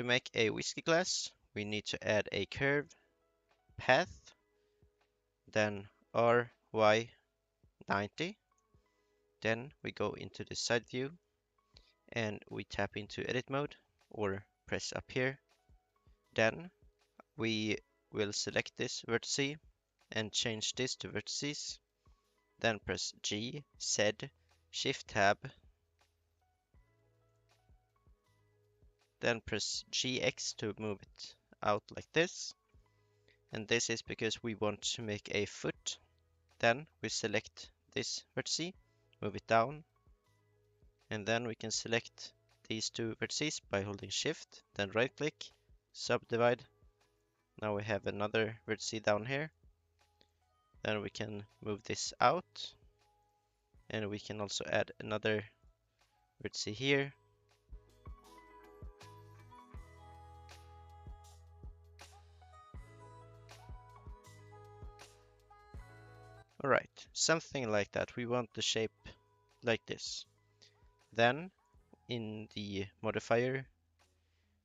To make a whiskey glass, we need to add a curve, path, then RY 90. Then we go into the side view and we tap into edit mode or press up here. Then we will select this vertex and change this to vertices. Then press G, Z, Shift Tab. Then press GX to move it out like this. And this is because we want to make a foot. Then we select this vertex, move it down. And then we can select these two vertices by holding Shift, then right click, subdivide. Now we have another vertex down here. Then we can move this out. And we can also add another vertex here. Alright, something like that. We want the shape like this. Then in the modifier,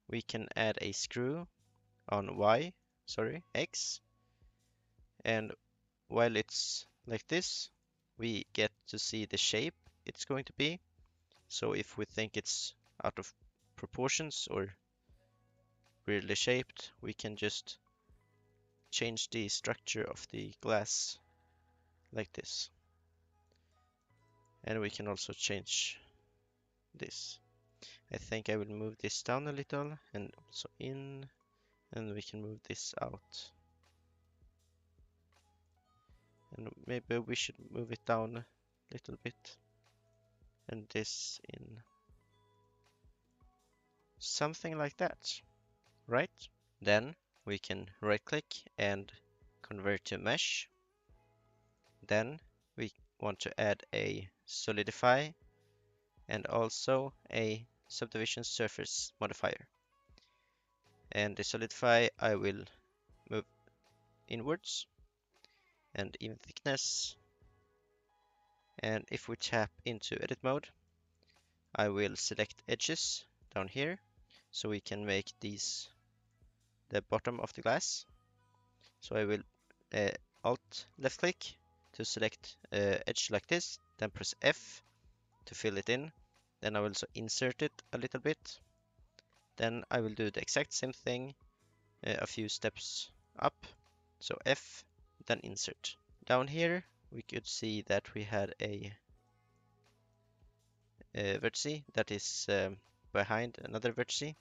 we can add a screw on X. And while it's like this, we get to see the shape it's going to be. So if we think it's out of proportions or weirdly shaped, we can just change the structure of the glass like this. And we can also change this. I think I will move this down a little and also in, and we can move this out. And maybe we should move it down a little bit and this in. Something like that, right? Then we can right click and convert to mesh. Then we want to add a solidify and also a subdivision surface modifier. And the solidify I will move inwards and even thickness. And if we tap into edit mode, I will select edges down here so we can make these the bottom of the glass. So I will Alt left click to select edge like this, then press F to fill it in. Then I will also insert it a little bit. Then I will do the exact same thing a few steps up. So F, then insert. Down here we could see that we had a vertex that is behind another vertex.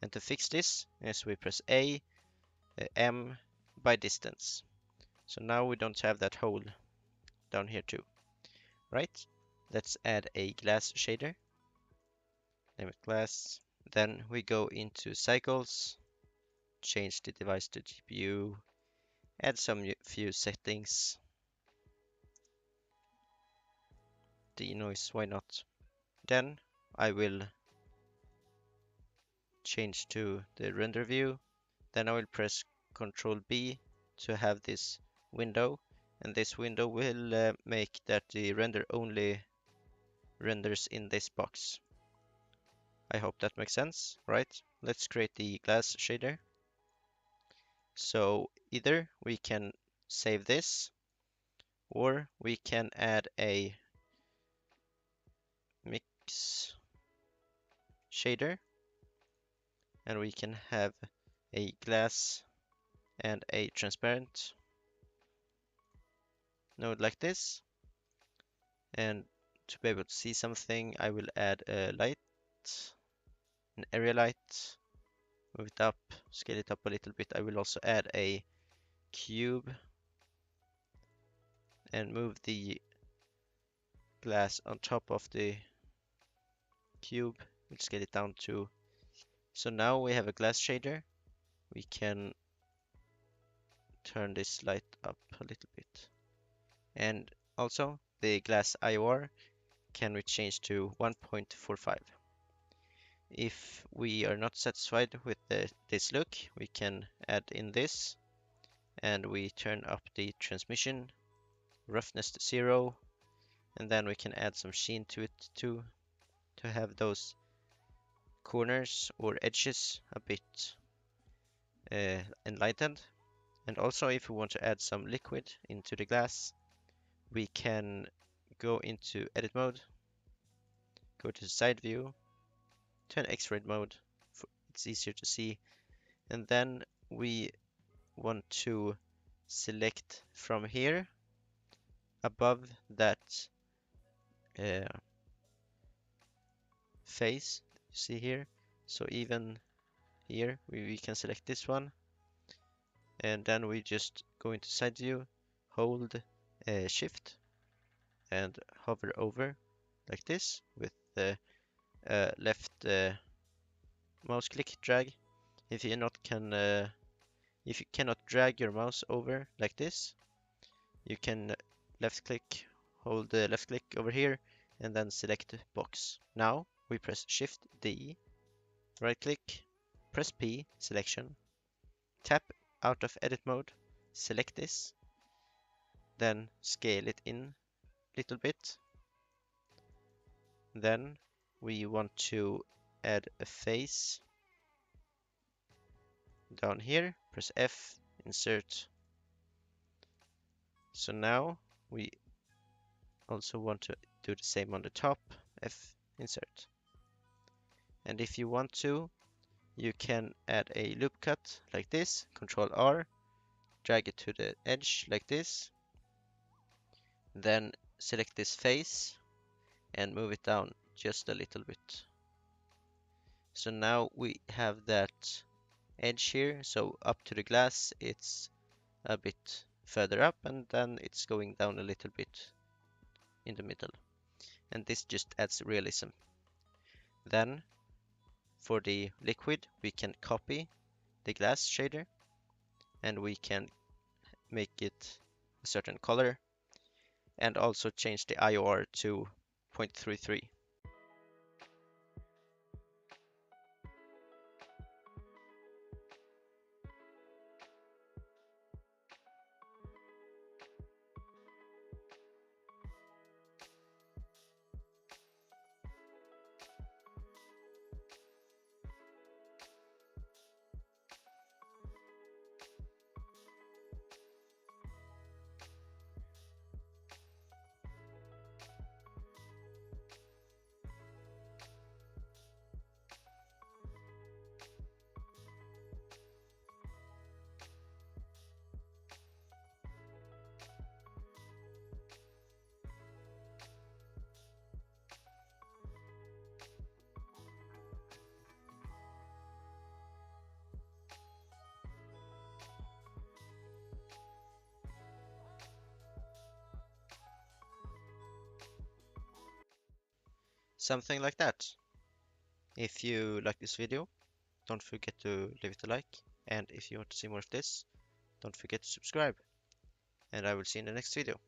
And to fix this, as we press A, M by distance. So now we don't have that hole down here too, right? Let's add a glass shader. Name it glass. Then we go into cycles, change the device to GPU, add some few settings. Denoise, why not? Then I will change to the render view. Then I will press Ctrl B to have this window, and this window will make that the render only renders in this box. I hope that makes sense, right? Let's create the glass shader. So either we can save this or we can add a mix shader and we can have a glass and a transparent node like this. And to be able to see something, I will add a light, an area light, move it up, scale it up a little bit. I will also add a cube and move the glass on top of the cube. We'll scale it down to, so now we have a glass shader. We can turn this light up a little bit. And also the glass IOR can we change to 1.45. If we are not satisfied with this look, we can add in this and we turn up the transmission, roughness to 0, and then we can add some sheen to it too to have those corners or edges a bit enlightened. And also, if we want to add some liquid into the glass, we can go into edit mode, go to side view, turn X-ray mode, it's easier to see, and then we want to select from here above that uh, face you see here. So even here we can select this one, and then we just go into side view, hold shift and hover over like this with the left mouse click drag. If you not can if you cannot drag your mouse over like this, you can left click, hold the left click over here, and then select box. Now we press Shift D, right click, press P, selection, tap out of edit mode, select this, then scale it in a little bit. Then we want to add a face down here, press F, insert. So now we also want to do the same on the top, F, insert. And if you want to, you can add a loop cut like this, Control R, drag it to the edge like this, then select this face and move it down just a little bit. So now we have that edge here, so up to the glass it's a bit further up, and then it's going down a little bit in the middle. And this just adds realism. Then for the liquid, we can copy the glass shader and we can make it a certain color and also change the IOR to 0.33. Something like that. If you like this video, don't forget to leave it a like, and if you want to see more of this, don't forget to subscribe, and I will see you in the next video.